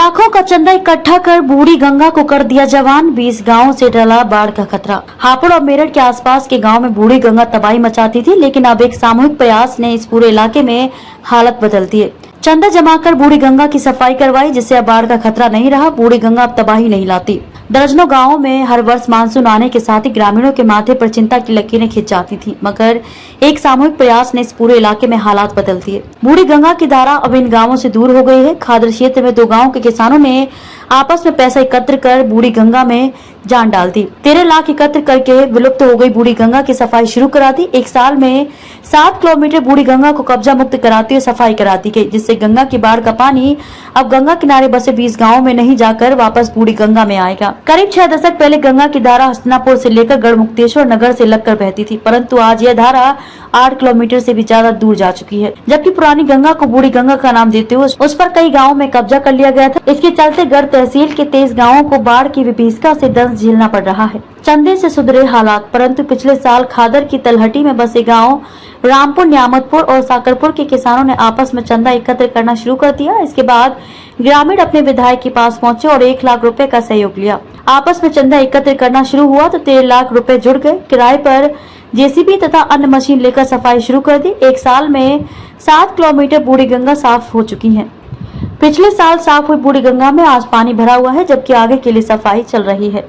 लाखों का चंदा इकट्ठा कर बूढ़ी गंगा को कर दिया जवान, 20 गांवों से टला बाढ़ का खतरा। हापुड़ और मेरठ के आसपास के गांव में बूढ़ी गंगा तबाही मचाती थी, लेकिन अब एक सामूहिक प्रयास ने इस पूरे इलाके में हालत बदल दी है। चंदा जमा कर बूढ़ी गंगा की सफाई करवाई, जिससे अब बाढ़ का खतरा नहीं रहा। बूढ़ी गंगा अब तबाही नहीं लाती। दर्जनों गांवों में हर वर्ष मानसून आने के साथ ही ग्रामीणों के माथे पर चिंता की लकीरें खिंच जाती थी, मगर एक सामूहिक प्रयास ने इस पूरे इलाके में हालात बदल दिए। बूढ़ी गंगा की धारा अब इन गांवों से दूर हो गई है। खादर क्षेत्र में 2 गांवों के किसानों ने आपस में पैसा एकत्र कर बूढ़ी गंगा में जान डाल दी। 13 लाख एकत्र करके विलुप्त हो गई बूढ़ी गंगा की सफाई शुरू करा दी। 1 साल में 7 किलोमीटर बूढ़ी गंगा को कब्जा मुक्त कराती हुए सफाई करा दी गई, जिससे गंगा की बाढ़ का पानी अब गंगा किनारे बसे 20 गाँवों में नहीं जाकर वापस बूढ़ी गंगा में आएगा। करीब 6 दशक पहले गंगा की धारा हस्तिनापुर से लेकर गढ़मुक्तेश्वर नगर से लगकर बहती थी, परंतु आज यह धारा 8 किलोमीटर से भी ज्यादा दूर जा चुकी है। जबकि पुरानी गंगा को बूढ़ी गंगा का नाम देते हुए उस पर कई गाँवों में कब्जा कर लिया गया था। इसके चलते गढ़ तहसील के 23 गाँवों को बाढ़ की विभीषिका से दंश झेलना पड़ रहा है। चंदे से सुधरे हालात, परंतु पिछले साल खादर की तलहटी में बसे गाँव रामपुर, न्यामतपुर और साकरपुर के किसानों ने आपस में चंदा एकत्र करना शुरू कर दिया। इसके बाद ग्रामीण अपने विधायक के पास पहुंचे और 1 लाख रुपए का सहयोग लिया। आपस में चंदा एकत्र करना शुरू हुआ तो 13 लाख रुपए जुड़ गए। किराए पर जेसीबी तथा अन्य मशीन लेकर सफाई शुरू कर दी। 1 साल में 7 किलोमीटर बूढ़ी गंगा साफ हो चुकी है। पिछले साल साफ हुई बूढ़ी गंगा में आज पानी भरा हुआ है, जबकि आगे के लिए सफाई चल रही है।